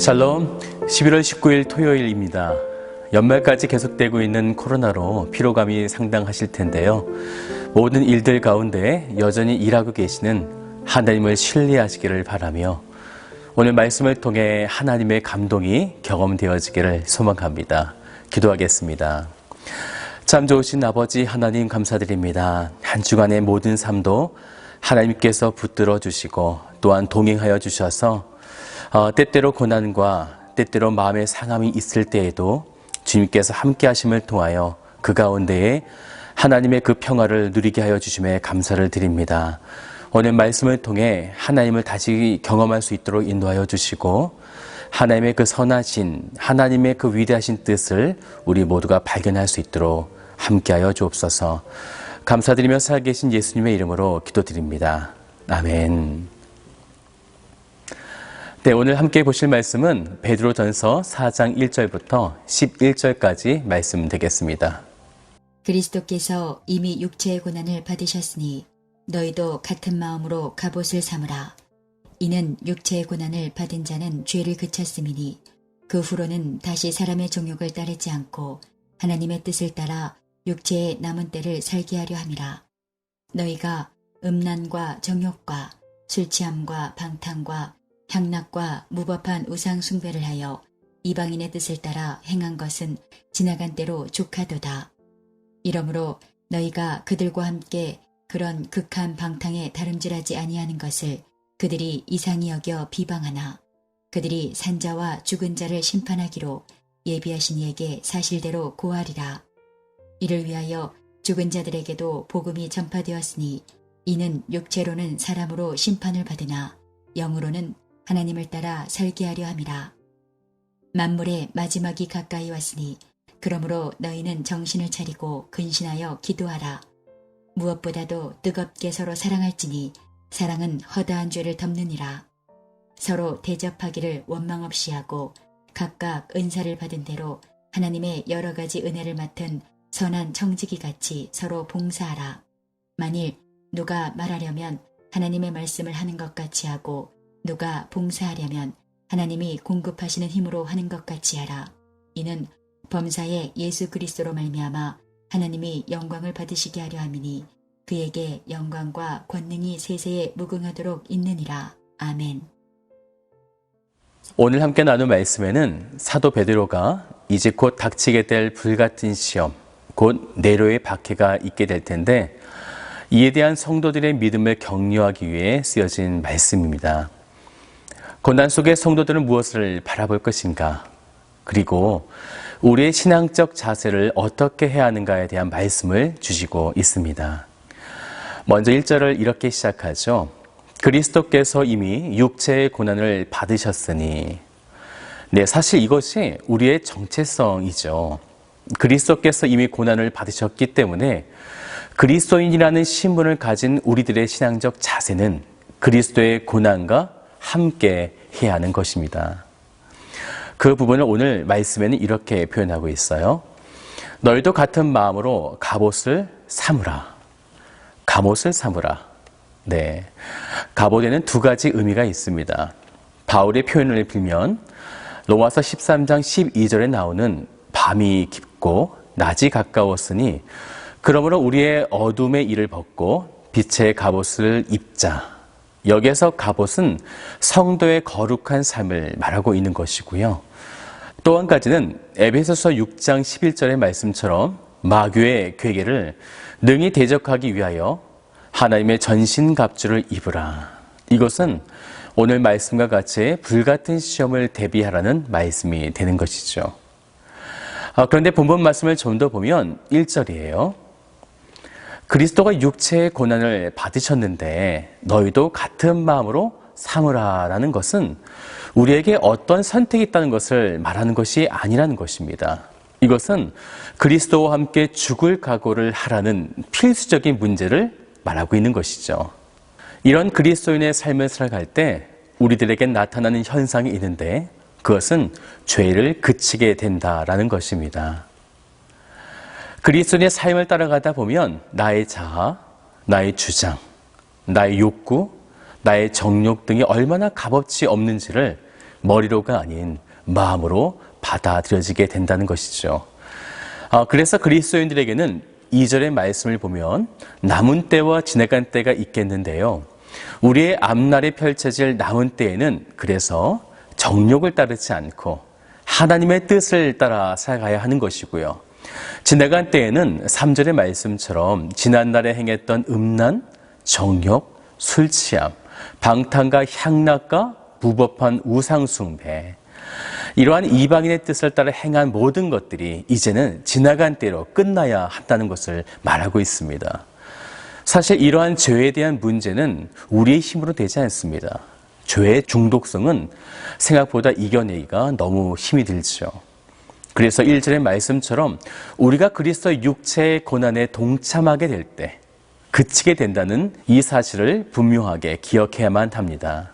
샬롬, 11월 19일 토요일입니다. 연말까지 계속되고 있는 코로나로 피로감이 상당하실 텐데요. 모든 일들 가운데 여전히 일하고 계시는 하나님을 신뢰하시기를 바라며 오늘 말씀을 통해 하나님의 감동이 경험되어지기를 소망합니다. 기도하겠습니다. 참 좋으신 아버지 하나님 감사드립니다. 한 주간의 모든 삶도 하나님께서 붙들어 주시고 또한 동행하여 주셔서 때때로 고난과 때때로 마음의 상함이 있을 때에도 주님께서 함께 하심을 통하여 그 가운데에 하나님의 그 평화를 누리게 하여 주심에 감사를 드립니다. 오늘 말씀을 통해 하나님을 다시 경험할 수 있도록 인도하여 주시고 하나님의 그 선하신 하나님의 그 위대하신 뜻을 우리 모두가 발견할 수 있도록 함께하여 주옵소서. 감사드리며 살아계신 예수님의 이름으로 기도드립니다. 아멘. 네, 오늘 함께 보실 말씀은 베드로전서 4장 1절부터 11절까지 말씀 되겠습니다. 그리스도께서 이미 육체의 고난을 받으셨으니 너희도 같은 마음으로 갑옷을 삼으라. 이는 육체의 고난을 받은 자는 죄를 그쳤음이니 그 후로는 다시 사람의 정욕을 따르지 않고 하나님의 뜻을 따라 육체의 남은 때를 살게 하려 함이라. 너희가 음란과 정욕과 술취함과 방탕과 향락과 무법한 우상 숭배를 하여 이방인의 뜻을 따라 행한 것은 지나간 때로 족하도다. 이러므로 너희가 그들과 함께 그런 극한 방탕에 다름질하지 아니하는 것을 그들이 이상히 여겨 비방하나 그들이 산자와 죽은 자를 심판하기로 예비하신 이에게 사실대로 고하리라. 이를 위하여 죽은 자들에게도 복음이 전파되었으니 이는 육체로는 사람으로 심판을 받으나 영으로는 하나님을 따라 살게 하려 함이라. 만물의 마지막이 가까이 왔으니 그러므로 너희는 정신을 차리고 근신하여 기도하라. 무엇보다도 뜨겁게 서로 사랑할지니 사랑은 허다한 죄를 덮느니라. 서로 대접하기를 원망 없이 하고 각각 은사를 받은 대로 하나님의 여러 가지 은혜를 맡은 선한 청지기 같이 서로 봉사하라. 만일 누가 말하려면 하나님의 말씀을 하는 것 같이 하고 누가 봉사하려면 하나님이 공급하시는 힘으로 하는 것 같이 하라. 이는 범사의 예수 그리스도로 말미암아 하나님이 영광을 받으시게 하려 함이니 그에게 영광과 권능이 세세에 무궁하도록 있느니라. 아멘. 오늘 함께 나눌 말씀에는 사도 베드로가 이제 곧 닥치게 될 불같은 시험, 곧 네로의 박해가 있게 될 텐데 이에 대한 성도들의 믿음을 격려하기 위해 쓰여진 말씀입니다. 고난 속의 성도들은 무엇을 바라볼 것인가? 그리고 우리의 신앙적 자세를 어떻게 해야 하는가에 대한 말씀을 주시고 있습니다. 먼저 1절을 이렇게 시작하죠. 그리스도께서 이미 육체의 고난을 받으셨으니. 네, 사실 이것이 우리의 정체성이죠. 그리스도께서 이미 고난을 받으셨기 때문에 그리스도인이라는 신분을 가진 우리들의 신앙적 자세는 그리스도의 고난과 함께 해야 하는 것입니다. 그 부분을 오늘 말씀에는 이렇게 표현하고 있어요. 너희도 같은 마음으로 갑옷을 삼으라. 갑옷을 삼으라. 네, 갑옷에는 두 가지 의미가 있습니다. 바울의 표현을 빌면 로마서 13장 12절에 나오는 밤이 깊고 낮이 가까웠으니 그러므로 우리의 어둠의 일을 벗고 빛의 갑옷을 입자. 여기에서 갑옷은 성도의 거룩한 삶을 말하고 있는 것이고요. 또 한 가지는 에베소서 6장 11절의 말씀처럼 마귀의 괴계를 능히 대적하기 위하여 하나님의 전신갑주를 입으라. 이것은 오늘 말씀과 같이 불같은 시험을 대비하라는 말씀이 되는 것이죠. 그런데 본문 말씀을 좀 더 보면 1절이에요. 그리스도가 육체의 고난을 받으셨는데 너희도 같은 마음으로 삼으라라는 것은 우리에게 어떤 선택이 있다는 것을 말하는 것이 아니라는 것입니다. 이것은 그리스도와 함께 죽을 각오를 하라는 필수적인 문제를 말하고 있는 것이죠. 이런 그리스도인의 삶을 살아갈 때 우리들에게 나타나는 현상이 있는데 그것은 죄를 그치게 된다라는 것입니다. 그리스도인의 삶을 따라가다 보면 나의 자아, 나의 주장, 나의 욕구, 나의 정욕 등이 얼마나 값어치 없는지를 머리로가 아닌 마음으로 받아들여지게 된다는 것이죠. 그래서 그리스도인들에게는 2절의 말씀을 보면 남은 때와 지나간 때가 있겠는데요. 우리의 앞날에 펼쳐질 남은 때에는 그래서 정욕을 따르지 않고 하나님의 뜻을 따라 살아가야 하는 것이고요. 지나간 때에는 3절의 말씀처럼 지난날에 행했던 음란, 정욕, 술 취함, 방탕과 향락과 무법한 우상숭배, 이러한 이방인의 뜻을 따라 행한 모든 것들이 이제는 지나간 때로 끝나야 한다는 것을 말하고 있습니다. 사실 이러한 죄에 대한 문제는 우리의 힘으로 되지 않습니다. 죄의 중독성은 생각보다 이겨내기가 너무 힘이 들죠. 그래서 1절의 말씀처럼 우리가 그리스도 육체의 고난에 동참하게 될 때 그치게 된다는 이 사실을 분명하게 기억해야만 합니다.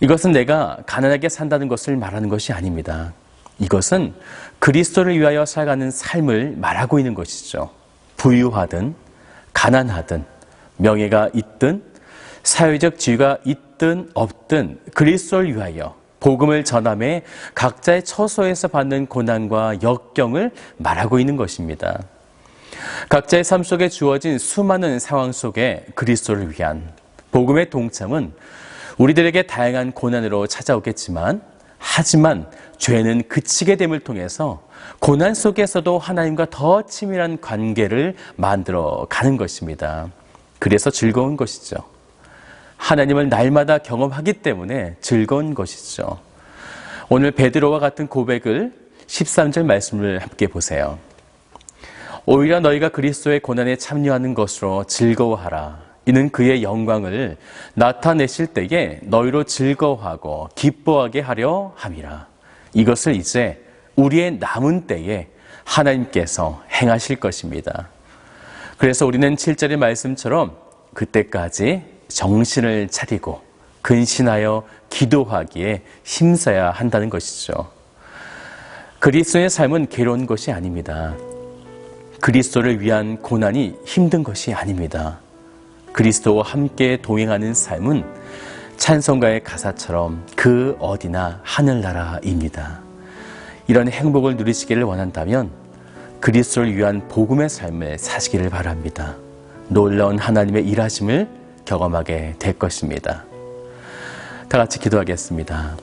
이것은 내가 가난하게 산다는 것을 말하는 것이 아닙니다. 이것은 그리스도를 위하여 살아가는 삶을 말하고 있는 것이죠. 부유하든 가난하든 명예가 있든 사회적 지위가 있든 없든 그리스도를 위하여 복음을 전함에 각자의 처소에서 받는 고난과 역경을 말하고 있는 것입니다. 각자의 삶 속에 주어진 수많은 상황 속에 그리스도를 위한 복음의 동참은 우리들에게 다양한 고난으로 찾아오겠지만, 하지만 죄는 그치게 됨을 통해서 고난 속에서도 하나님과 더 친밀한 관계를 만들어 가는 것입니다. 그래서 즐거운 것이죠. 하나님을 날마다 경험하기 때문에 즐거운 것이죠. 오늘 베드로와 같은 고백을 13절 말씀을 함께 보세요. 오히려 너희가 그리스도의 고난에 참여하는 것으로 즐거워하라. 이는 그의 영광을 나타내실 때에 너희로 즐거워하고 기뻐하게 하려 함이라. 이것을 이제 우리의 남은 때에 하나님께서 행하실 것입니다. 그래서 우리는 7절의 말씀처럼 그때까지 정신을 차리고 근신하여 기도하기에 힘써야 한다는 것이죠. 그리스도의 삶은 괴로운 것이 아닙니다. 그리스도를 위한 고난이 힘든 것이 아닙니다. 그리스도와 함께 동행하는 삶은 찬송가의 가사처럼 그 어디나 하늘나라입니다. 이런 행복을 누리시기를 원한다면 그리스도를 위한 복음의 삶을 사시기를 바랍니다. 놀라운 하나님의 일하심을 경험하게 될 것입니다. 다 같이 기도하겠습니다.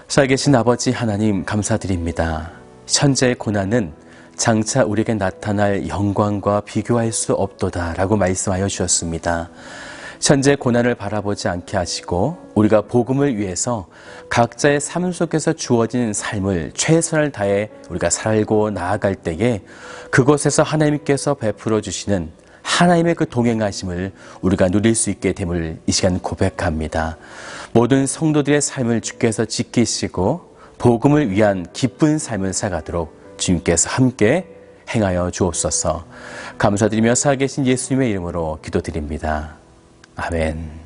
살아계신 아버지 하나님 감사드립니다. 현재의 고난은 장차 우리에게 나타날 영광과 비교할 수 없도다라고 말씀하여 주셨습니다. 현재 고난을 바라보지 않게 하시고 우리가 복음을 위해서 각자의 삶 속에서 주어진 삶을 최선을 다해 우리가 살고 나아갈 때에 그곳에서 하나님께서 베풀어 주시는 하나님의 그 동행하심을 우리가 누릴 수 있게 됨을 이 시간 고백합니다. 모든 성도들의 삶을 주께서 지키시고 복음을 위한 기쁜 삶을 살아가도록 주님께서 함께 행하여 주옵소서. 감사드리며 살아계신 예수님의 이름으로 기도드립니다. 아멘.